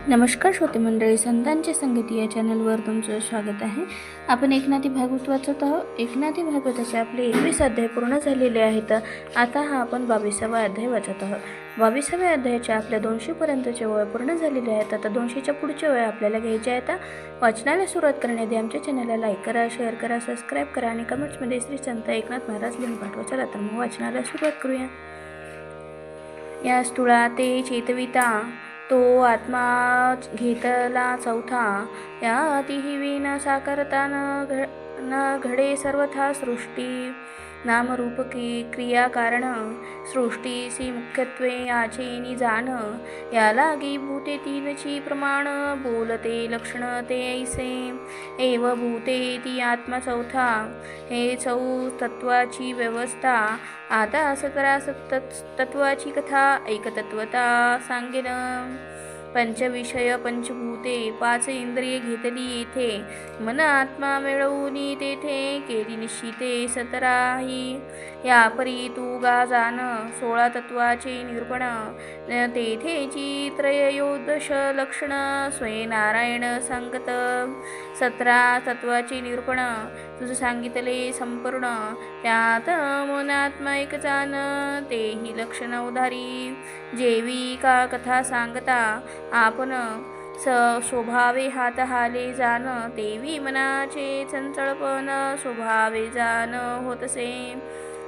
नमस्कार श्रोते मंडळी, संतांचे संगीत या चॅनलवर तुमचं स्वागत आहे. आपण एकनाथी भागवत वाचत आहोत. एकनाथी भागवताचे आपले 21 अध्याय पूर्ण झालेले आहेत. आता हा आपण 22वा अध्याय वाचत आहोत. 22व्या अध्यायाच्या आपल्या 200पर्यंतचे ओळ पूर्ण झालेले आहेत. आता 200च्या पुढचे ओळ आपल्याला घ्यायचे आहेत. वाचनाला सुरुवात करण्याआधी आमच्या चॅनलला लाईक करा, शेअर करा, सबस्क्राईब करा आणि कमेंट्समध्ये श्री संत एकनाथ महाराज लिहून पाठवा. चला तर मग वाचनाला सुरुवात करूया. या स्थूळा ते चेतविता तो आत्मा घेतला चौथा, या अतिहिवीन साकारता न घडे सर्वथा सृष्टी. नामरूप क्रिया कारण सृष्टीसी मुख्यत्वे याचे निजान. या लागी भूते तीनची प्रमाण बोलते लक्षण ते ऐसे. एव भूते ती आत्मा चौथा, हे चौ तत्वाची व्यवस्था. आता 17 तत्वाची कथा ऐकतत्वता सांगेन. पंचविषय पंचभूते 5 इंद्रिये घेतली येथे. मन आत्मा मिळवून तेथे केली निश्चिते 17ही. यापरी तू गा जाण 16 तत्वाचे निरूपण. तेथेची त्रयोदश लक्षण स्वयं नारायण सांगत. 17 तत्वाचे निरूपण तुझ सांगितले संपूर्ण. त्यात मन आत्मा एक जाण तेही लक्षण उधारी. जेवी का कथा सांगता आपण स्वभावे हात हाले जाण. तेवी मनाचे चंचळपण स्वभावे जाण होतसे.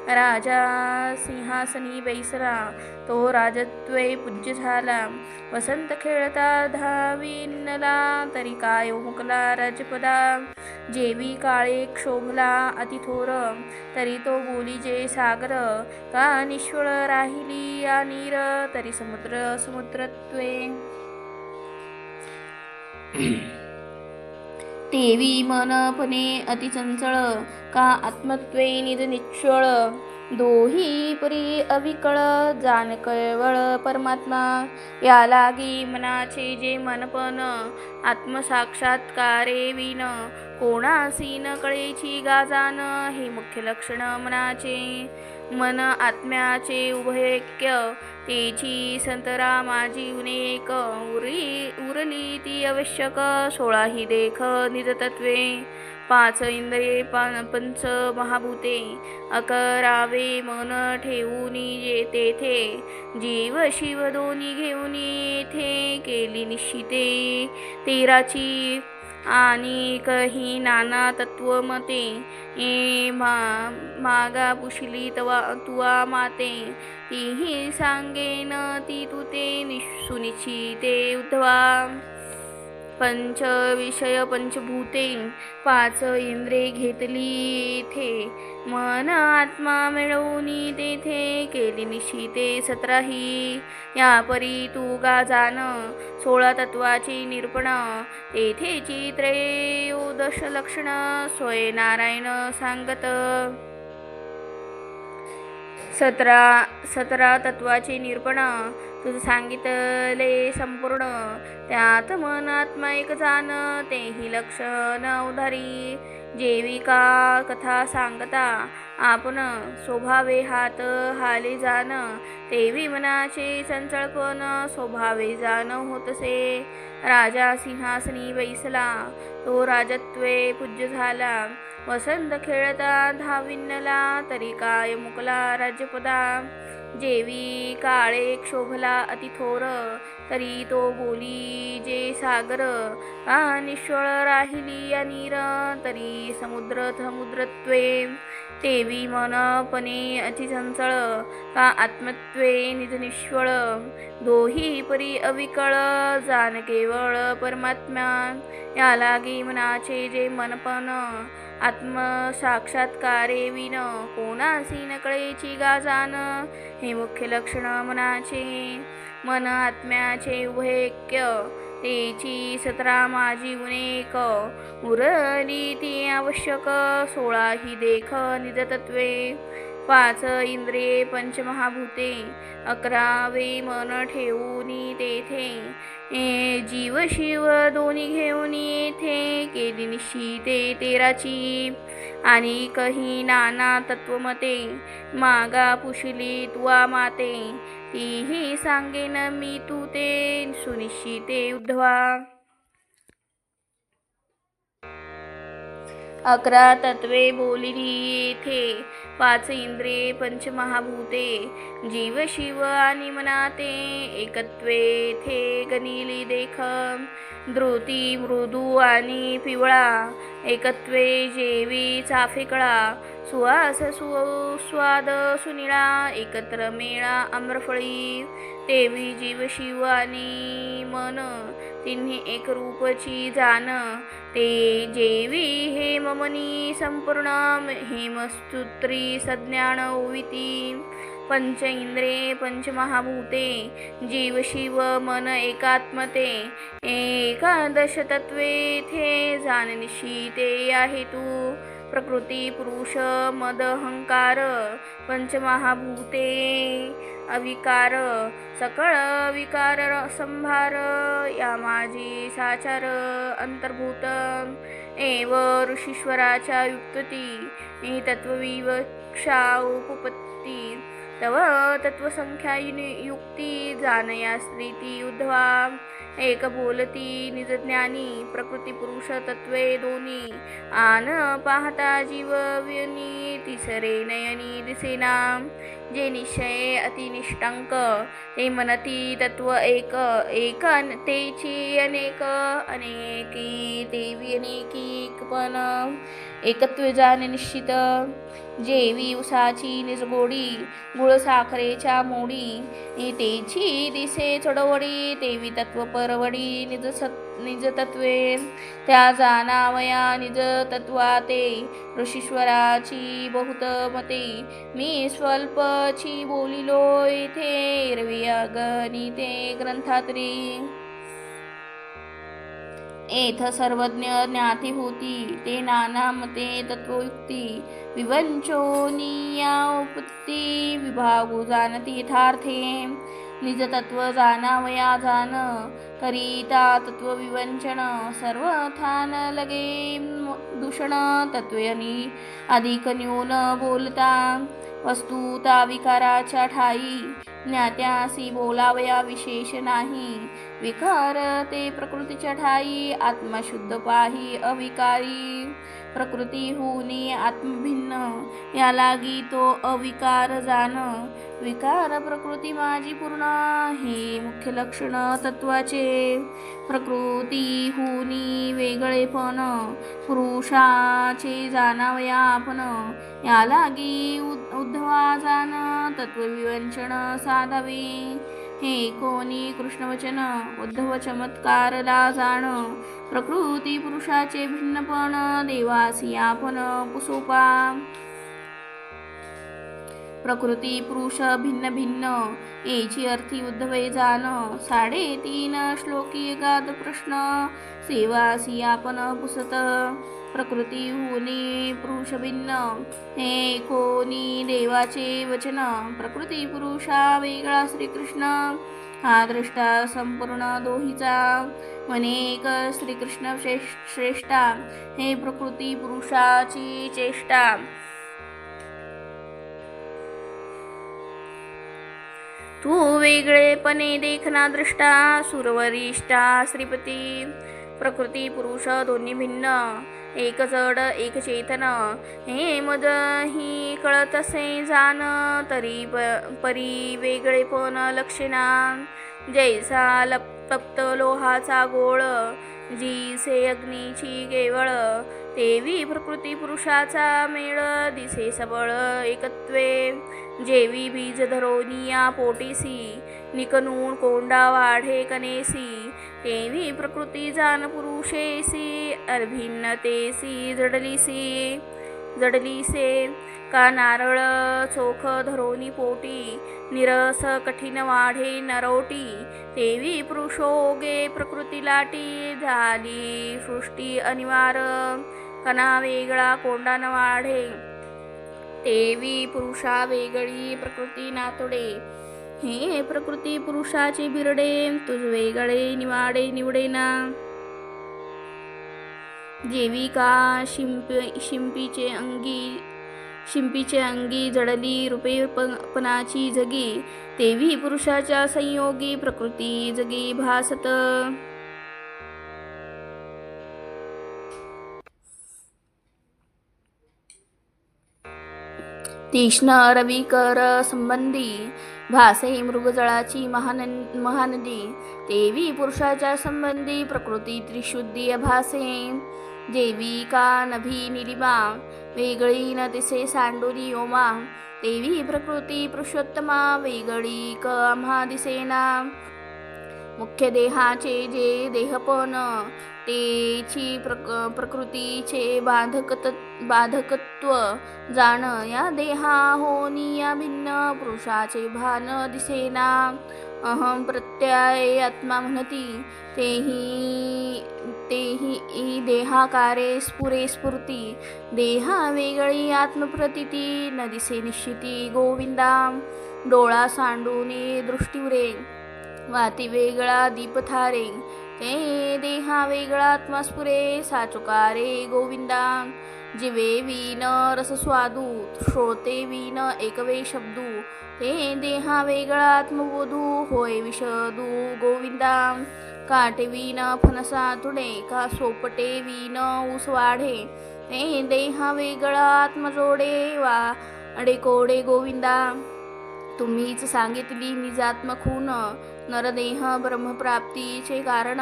राजा सिंहासनी बैसला तो राजत्वे पूज्य झाला. वसंत खेळता धाविनला तरी काय मुकला राजपदा. जेवी काळे क्षोभला अतिथोर तरी तो बोली जे सागर. का निश्वळ राहिली या नीर तरी समुद्र समुद्रत्वे. तेवी मनपणे अतिचंचळ का आत्मत्वे निज निश्चळ. दोही परी अविकळ जाण केवळ परमात्मा. या लागी मनाचे जे मनपण आत्मसाक्षात्कारे विन. कोणासी न कळेची गाजान हे मुख्य लक्षण मनाचे. मन आत्म्याचे उभयैक्य तेची संतरा माझी उनेक. उरली ती आवश्यक 16 ही देख निजतत्वे. 5 इंद्रिये 5 महाभूते 11वे मन ठेवून तेथे. जीव शिव दोन्ही घेऊन येथे केली निश्चिते 13ची. आणि कही नाना तत्वमते मागा पुशिली तुवा माते. तीही सांगेन ती तुते सुनिश्चिते उद्धवा. पंच विषय पंचभूते 5 इंद्रिये घेतली येथे. मन आत्मा मिळवून तेथे केली निश्चिते 17ही. यापरी तू गा जाण 16 तत्वाची निरूपण. तेथेची त्रयोदश लक्षण स्वयं नारायण सांगत. 17 तत्वाचे निरूपण तुझ सांगितले संपूर्ण. त्यात मन आत्मा एक जाण तेही लक्षण उधारी. जेवी का कथा सांगता आपण स्वभावे हात हाले जाण. तेवी मनाचे चंचळपण स्वभावे जाण होतसे. राजा सिंहासनी बैसला तो राजत्वे पूज्य झाला. वसंत खेळता धाविनला तरी काय मुकला राज्यपदा. जेवी काळे क्षोभला अतिथोर तरी तो बोली जे सागर. का निश्वळ राहिली या नीर तरी समुद्र समुद्रत्वे. तेवी मनपणे अतिचंचळ का आत्मत्वे निज निश्वळ. दोही परी अविकळ जाण केवळ परमात्मा. या लागी मनाचे जे मनपण आत्मसाक्षात्कारे विन. कोणासी न कळेची गाजान हे मुख्य लक्षण मनाचे. मन आत्म्याचे उभयैक्य तेची 17 माझी उनेक. उरली ती आवश्यक 16 ही देख निजतत्वे. 5 इंद्रिये 5 महाभूते 11वे मन ठेवून तेथे. जीव शिव दोन्ही घेऊन येथे केली निश्चिते 13ची. आणि कही नाना तत्वमते मागा पुशिली तुवा माते तीही सांगेन मी तू ते सुनिश्चिते उद्धवा. 11 तत्वे बोलिली येथे 5 इंद्रिये पंचमहाभूते जीव शिव आणि मनाते एकत्वे थे गनिली देख धृती मृदू आणि पिवळा एकत्वे जेवी चाफेकळा सुवास सुस्वाद सुनिळा एकत्र मेळा आम्रफळी तेवी जीव शिव आणि मन तिन्ही एक रूपची जाण ते जेवी हे ममनी संपूर्ण हेमस्तुत्री सज्ञान ओविती पंच इंद्रिये पंचमहाभूते जीव शिव मन एकात्मते एकादश तत्वे थे जाणनिशी ते आहे तू प्रकृती पुरुष मद अहंकार पंचमहाभूते अविकार सकळ विकार संभार या माझी साचार अंतर्भूत एव ऋषीश्वराच्या युक्तती तत्वविवक्षा उपपत्ती तव तत्वसंख्या युक्ती जाणया स्त्रीती उद्धवा एक बोलती निजज्ञानी प्रकृती पुरुष तत्वे दोन्ही आन पाहता जीव विनी तिसरे नयनी दिसेना जे निश्चय अतिनिष्टांक ते मनती तत्व एक एक तेची अनेक अनेकी देवी अनेकी पण एकत्व जाण निश्चित जेवी उसाची निजगोडी गुळ साखरेच्या मोडी तेची दिसे चढवडी तेवी तत्व परवडी निज तत्वे त्या जाणावया निज तत्वाते ऋषीश्वराची बहुत मते मी स्वल्पची बोलिलो इथे रविया गणिते ग्रंथातरी एथ सर्वज्ञ ज्ञाती होती ते नाना मते तत्वयुक्ती विवंचोनिया उपत्ती विभागू जाणती यथार्थे निज तत्व जाणावया जाण करिता तत्व विवंचन सर्व थान लगे दूषण तत्वयनी अधिक न्यून बोलता वस्तुता विकाराच्या ठाई ज्ञात्यासी बोलावया विशेष नाही विकार ते प्रकृतीच्या ठाई आत्मा शुद्ध पाही अविकारी प्रकृती होऊनी आत्मभिन्न या लागी तो अविकार जाण विकार प्रकृती माझी पूर्ण हे मुख्य लक्षण तत्वाचे प्रकृती होऊनी वेगळेपण पुरुषाचे जाणावया आपण या लागी उद्धवा जाण तत्वविवंचन साधावे हे कोणी कृष्णवचन उद्धव चमत्कारला जाण प्रकृती पुरुषाचे भिन्नपण देवासी आपण पुसोपा प्रकृती पुरुष भिन्न भिन्न याची अर्थी उद्धवे जाण 3.5 श्लोकी गाद प्रश्न सेवासी आपण पुसत प्रकृती होणे पुरुष भिन्न हे कोणी देवाचे वचन प्रकृती पुरुषा वेगळा श्रीकृष्ण हा दृष्टा संपूर्ण दोहीचा अनेक श्रीकृष्ण श्रेष्ठा हे प्रकृती पुरुषाची चेष्टा तू वेगळेपणे देखना दृष्टा सुरवरिष्ठा श्रीपती प्रकृती पुरुष दोन्ही भिन्न एक जड एक चेतन हे मज ही कळत असे जाण तरी परी वेगळेपण लक्षणा जैसा तप्त लोहाचा गोळ जी से अग्नीची केवळ तेवी प्रकृती पुरुषाचा मेळ दिसे सबळ एकत्वे जेवी बीज धरोनिया पोटीसी निकनून कोंडा वाढे कनेसी तेवी प्रकृती जाण पुरुषेसी अभिन्नतेसी जडलीसे का नारळ चोख धरोनी पोटी निरस कठीण वाढे नरोटी तेवी पुरुषोगे प्रकृती लाटी झाली सृष्टी अनिवार कणा वेगळा कोंडा न वाढे तेवी पुरुषा वेगळी प्रकृती नातोडे हे प्रकृती पुरुषाची बिरडे तुझ वेगळे निवाडे निवडेना जेविका शिंपीचे अंगी जडली रूपेपणाची जगी, तेवी पुरुषाच्या संयोगी प्रकृती जगी भासत. तीक्ष्ण रविकर संबंधी भासे मृगजळाची महानदी, तेवी पुरुषाच्या संबंधी प्रकृती त्रिशुद्धी भासे. जेविका नभी निलिमा वेगळी न दिसे सांडोली ओमा, तेवी प्रकृती पुरुषोत्तमा वेगळी क आम्हा दिसेना. मुख्य देहाचे जे देहपण, तेची प्रकृतीचे बाधकत्व जाण, या देहाहोनी या भिन्न पुरुषाचे भान दिसेना. अहम प्रत्यय आत्मा म्हणती, तेही देहाकारे स्फुरे स्फूर्ती, देहा वेगळी आत्मप्रतीती न दिसे निश्चिती गोविंदा. डोळा सांडूनी दृष्टीवरे वाती वेगळा दीपथारे, ते देहा वेगळा आत्मास्फुरे साचुकारे गोविंदा. जिवे वीन रसस्वादू, श्रोते वीन एकवे शब्दू, ते देहा वेगळा आत्मबोधू होय विषदू गोविंदा. काटे वीन फणसा तुडे, का सोपटे वीन ऊस वाढे, ते देहा वेगळा आत्मजोडे वाडे कोडे गोविंदा. तुम्हीच सांगितली निजात्म खून, नरदेह ब्रह्मप्राप्तीचे कारण,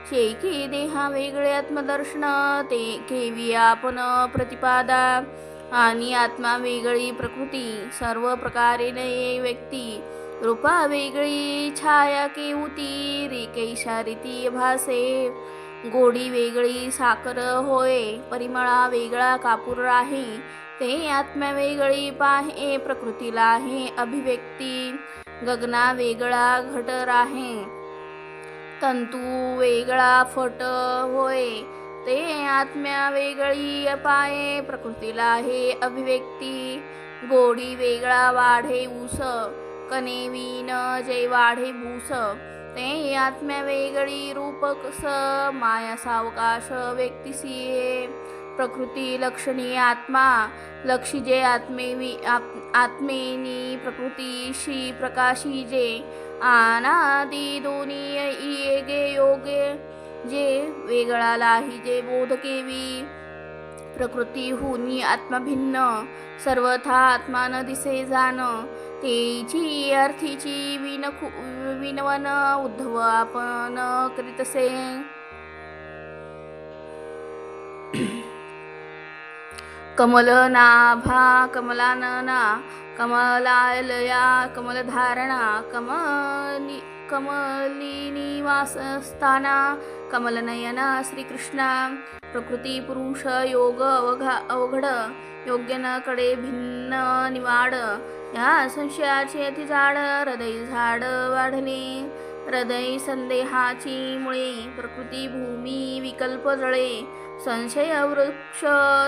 शेकी देहा वेगळे आत्मदर्शन, ते केवी आपण प्रतिपादा. आणि आत्मा वेगळी प्रकृती, सर्व प्रकारे नये व्यक्ती, रूपा वेगळी छाया केवती, रेकैशा रीती भासे. गोडी वेगळी साखर होय, परिमळा वेगळा कापूर आहे, ते आत्म्या वेगळी पाहे प्रकृतीला आहे अभिव्यक्ती. गगना वेगळा घट आहे, तंतू वेगळा फट होय, ते आत्म्या वेगळी पाये प्रकृतीला आहे अभिव्यक्ती. गोडी वेगळा वाढे ऊस, कणे वीन जे वाढे भूस, ते आत्म्या वेगळी रूपकस माया सावकाश व्यक्तिसिये. प्रकृती लक्षणी आत्मा, लक्षी जे आत्मेनी प्रकृतीशी प्रकाशी जे, अनादि दोन्ही येगे योगे जे वेगळा लाही जे बोध केवी. प्रकृती हुनी आत्मा भिन्न, सर्वथा आत्मा न दिसे जाण, तेची अर्थीची विनवन उद्धव आपण करीतसे. कमलनाभा कमलानना, कमलालया कमलधारणा, कमलिनी वासस्थाना, कमलनयना श्रीकृष्णा. प्रकृती पुरुष योग अवघड, योग्य न कडे भिन्न निवाड, या संशयाचे अतिजाड हृदय झाड वाढले. हृदय संदेहाची मुळे, प्रकृती भूमी विकल्प जळे, संशय वृक्ष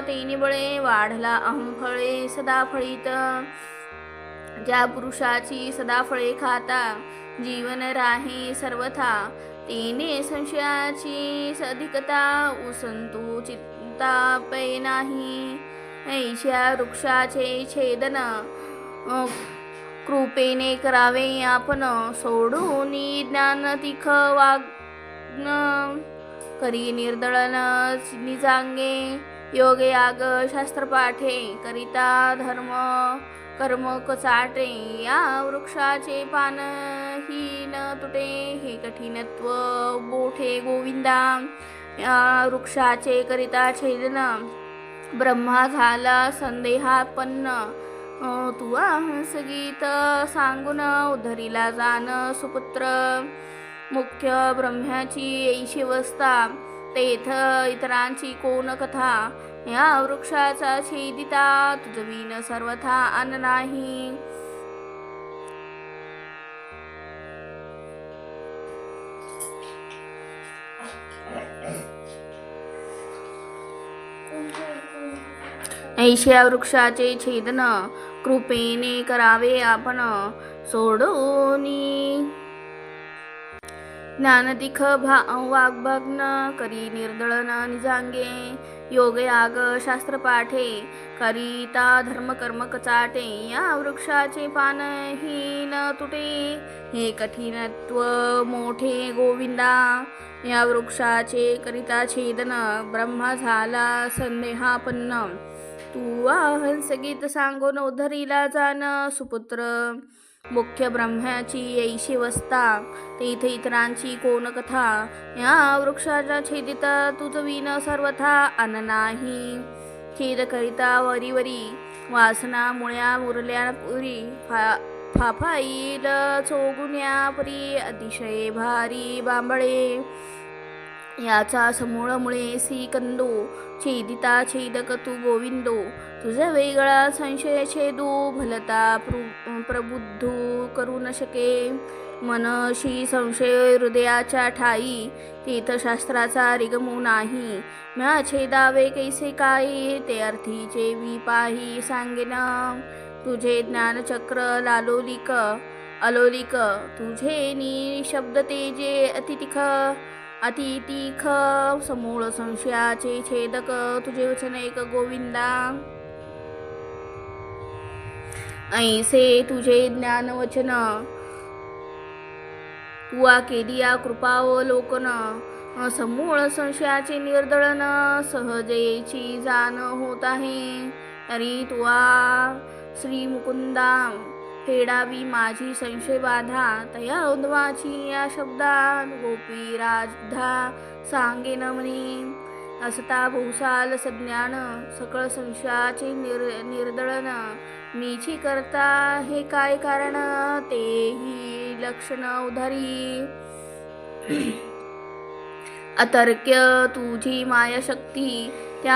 तेनी बळे, वाढला अहंफळे सदा फळीत. ज्या पुरुषाची सदा फळे खाता, जीवन राहे सर्वथा, तेने संशयाची अधिकता उसंतू चिंता पै नाही. ऐशा वृक्षाचे छेदन, कृपेने करावे आपण, सोडून ज्ञान तिख वाग्न, करी निर्दळन निजांगे. योग याग शास्त्र पाठे, करिता धर्म कर्म कचाटे, या वृक्षाचे पान ही न तुटे, हे कठीणत्व बोठे गोविंदा. या वृक्षाचे करिता छेदन, ब्रह्मा झाला संदेहापन्न, तू हंस गीत सांगून उद्धरीला जाण सुपुत्र. मुख्य ब्रह्म्याची ऐशी अवस्था, तेथ इतरांची कोण कथा, या वृक्षाचा छेदिता तुझविन सर्वथा अन नाही. ऐशा वृक्षाचे छेदन, कृपेने करावे आपण, सोडून ज्ञानतिख वाग्भग्न करी निर्दळन निजांगे योग याग शास्त्र पाठे करिता धर्म कर्म कचाटे या वृक्षाचे पान ही न तुटे हे कठीणत्व मोठे गोविंदा या वृक्षाचे करिता छेदन ब्रह्मा झाला संदेहापन्न तू हंस गीत सांगून उद्धरीला जाण सुपुत्र मुख्य ब्रह्म्याची ऐशी वस्ता तेथे इतरांची कोण कथा या वृक्षाच्या छेदित तुझ विन सर्वथा अन नाही छेद करिता वरीवरी वासना मुळ्या मुरल्या पुरी फाफाईल चोगुन्या परी अतिशय भारी बांबळे याचा समूळ मुळे सी कंदो छेदिता छेदक तू गोविंदो तुझा वेगळा संशय छेदू भलता प्रबुद्धू करू न शके मनशी संशय हृदयाच्या ठाई तीर्थशास्त्राचा रिगमू नाही म्या छेदावे कैसे काय ते अर्थीचे विपाही सांगेन तुझे ज्ञानचक्र लालोलिक अलोलिक तुझे निशब्द तेजे अतितिख समूळ संशयाचे छेदक तुझे वचन एक गोविंदा ऐसे तुझे ज्ञान वचन तुआ केलिया कृपावलोकन समूळ संशयाचे निर्दळन सहजेची जाण होत आहे तरी तुआ श्री मुकुंदा फेडावी माझी संशय बाधा तया उद्वाची या शब्दात गोपी राधा सांगेन म्हणे असता भूसाल सज्ञान सकळ संशयाचे निर्दळन मीची करता हे काय कारण तेही लक्षण उधारी अतर्क्य तुझी माया शक्ती त्या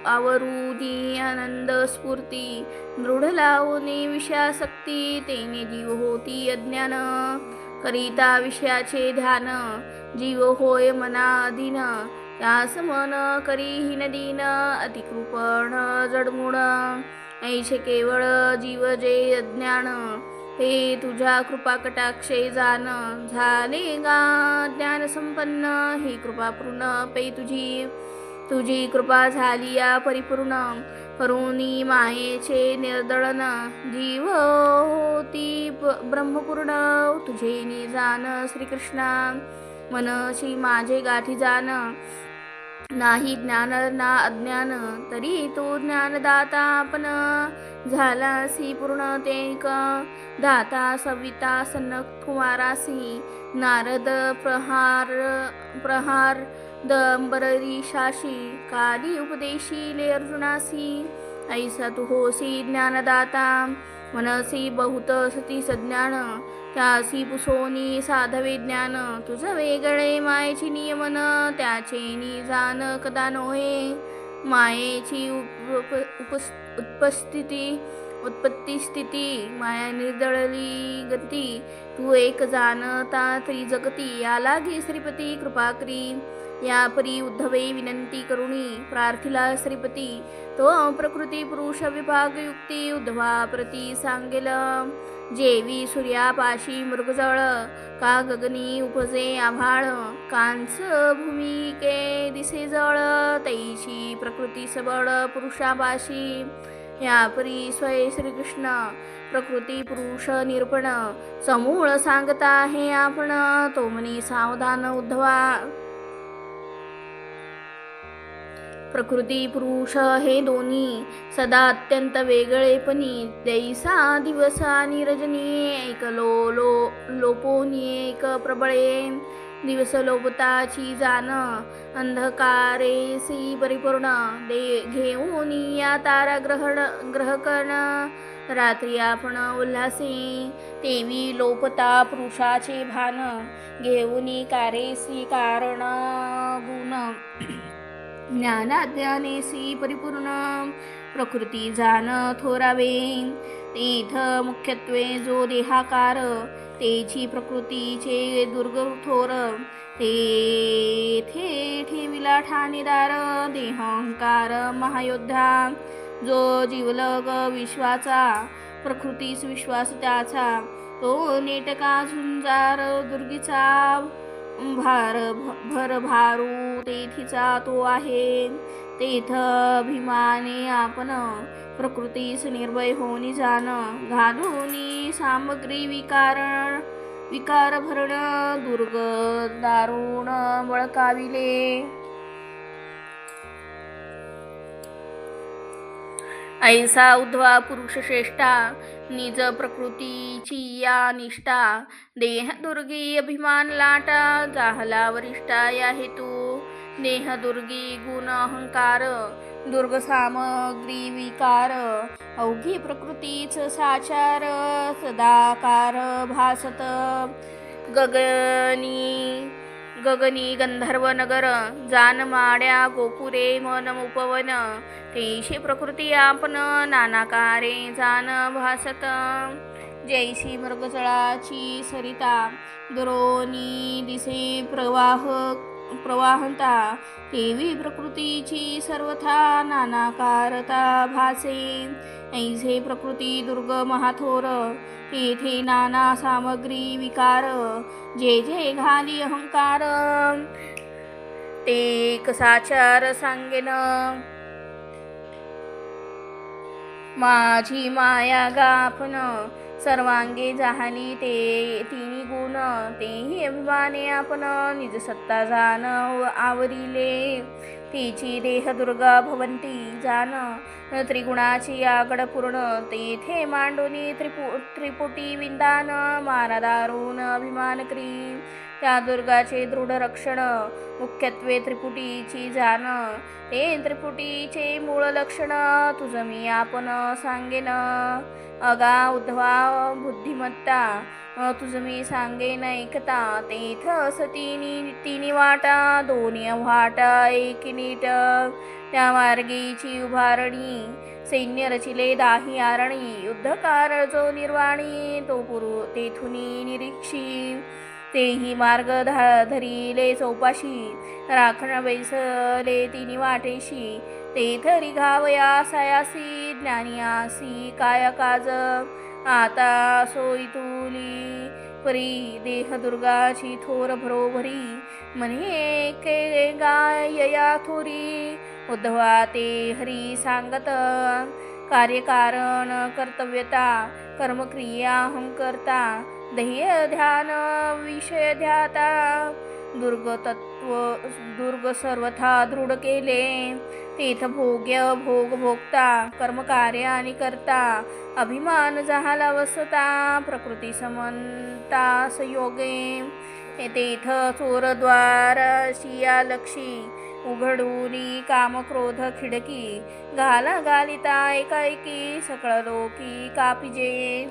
आवरुनी आनंद स्फूर्ती दृढ लावणे विषयासक्ती तेने जीव होती अज्ञान करिता विषयाचे ध्यान जीव होय मना अधीन त्यास मन करी हिन दीन अतिकृपण जडमूळ ऐशे केवळ जीव जे अज्ञान हे तुझ्या कृपा कटाक्षे जाण झाले गा ज्ञान संपन्न ही कृपा पूर्ण पै तुझी कृपा झाली या परिपूर्ण करुणी मायेचे निर्दळन जीव होती ब्रह्मपूर्ण तुझे निजान श्रीकृष्णा मनशी माझे गाठी जाण नाही ज्ञान ना अज्ञान तरी तो ज्ञानदाता आपण झालासी पूर्ण ते एक दाता सविता सनक कुमारासी नारद प्रहार दंबरीशाशी काली उपदेशीले अर्जुनासी ऐसा तू होसी ज्ञानदाता मनसी बहुत सती सज्ञान त्यासी पुसोनी साधवे ज्ञान तुझ वेगळे मायेची नियमन त्याचे निजान कदा नोहे मायेची उत्पत्ती स्थिती माया निर्दळली गती तू एक जाणता त्रिजगती याला घे श्रीपती कृपा करी या परी उद्धवे विनंती करुणी प्रार्थिला श्रीपती तो प्रकृती पुरुष विभाग युक्ती उद्धवा प्रती सांगेल जेवी सूर्यापाशी मृगजळ का गगनी उपजे आभाळ कांच भूमिके दिसे जळ तैशी प्रकृती सबळ पुरुषापाशी या परी स्वय श्रीकृष्ण प्रकृती पुरुष निरूपण समूळ सांगता आहे आपण तो म्हणी सावधान उद्धवा प्रकृती पुरुष हे दोन्ही सदा अत्यंत वेगळेपणी दैसा दिवस आणि रजनी एक लोपोनी एक प्रबळे दिवस लोपताची जाण अंधकारेसी परिपूर्ण घेऊन या तारा ग्रहकर्ण रात्री आपण उल्हासी तेवी लोपता पुरुषाचे भान घेऊन कारेसी कारण गुण ज्ञानाज्ञानेसी परिपूर्ण प्रकृती जाण थोरावे तेथ मुख्यत्वे जो देहाकार तेची प्रकृतीचे दुर्ग थोर तेथे ठेविला ठाणेदार देहंकार महायोद्धा जो जीवलग विश्वाचा प्रकृतीस विश्वास त्याचा तो नेटका झुंजार दुर्गीचा भर भारू तेथीचा तो आहे. तेथ अभिमाने आपण प्रकृतीस निर्भय होनी जाण. घालूनी सामग्री विकार भरण दुर्ग दारुण बळकाविले. ऐसा उद्धवा पुरुष श्रेष्ठा निज प्रकृतीची या निष्ठा. देह दुर्गी अभिमान लाटा जाहला वरिष्ठा या हेतू. देह दुर्गी गुण अहंकार दुर्ग सामग्री विकार. अवघी प्रकृतीच साचार सदाकार भासत. गगनी गंधर्व नगर जान माड्या गोपुरे मन उपवन. तेशी प्रकृती आपण नानाकारे जान भासत. जैसी मृगजळाची सरिता दुरोनी दिसे प्रवाहता. तेवी प्रकृतीची सर्वथा नानाकारता भासे. ऐसे प्रकृती दुर्ग महाथोर तेथे नाना सामग्री विकार. जे जे घाली अहंकार ते कसाचार सांगेन. माझी माया गाफन सर्वांगे जाहली ते तिनी गुण. तेही अभिमाने आपण निज सत्ता जाण आवरिले. तिची देह दुर्गा भवंती जाण त्रिगुणाची आगड पूर्ण. तेथे मांडोनी त्रिपुटी विंदान मारा दारुण अभिमान करी. त्या दुर्गाचे दृढ रक्षण मुख्यत्वे त्रिपुटीची जाण. ते त्रिपुटीचे मूळ लक्षण तुझ मी आपण सांगेन. अगा उद्धवा बुद्धिमत्ता तुझ मी सांगेन ऐकता. तेथ तिनी वाटा दोन्ही वाटा एक नीट. त्या मार्गीची उभारणी सैन्य रचिले दाही आरणी. युद्धकार जो निर्वाणी तो तेथुनी निरीक्षी. तेही मार्ग धरिले चौपाशी राखण बैसले तिनी वाटेशी. तेथ रिघावया सायासी ज्ञानियासी काय काज. आता सोयी तुली परी देह दुर्गाची थोर भरोभरी. म्हणे के गायया थोरी उद्धवा ते हरी सांगत. कार्यकारण कर्तव्यता कर्मक्रिया करता. ध्येय ध्यान विषय ध्याता. दुर्ग सर्वथा दृढ केले. तेथ भोग्य भोग भोगता कर्मकार्य आणि करता. अभिमान जाहाला वसता प्रकृती समंता संयोगे. तेथ चोरद्वार शिया लक्षी उघडूनी काम क्रोध खिडकी. घालिता एकाएकी सकळ लोकी कापिजे.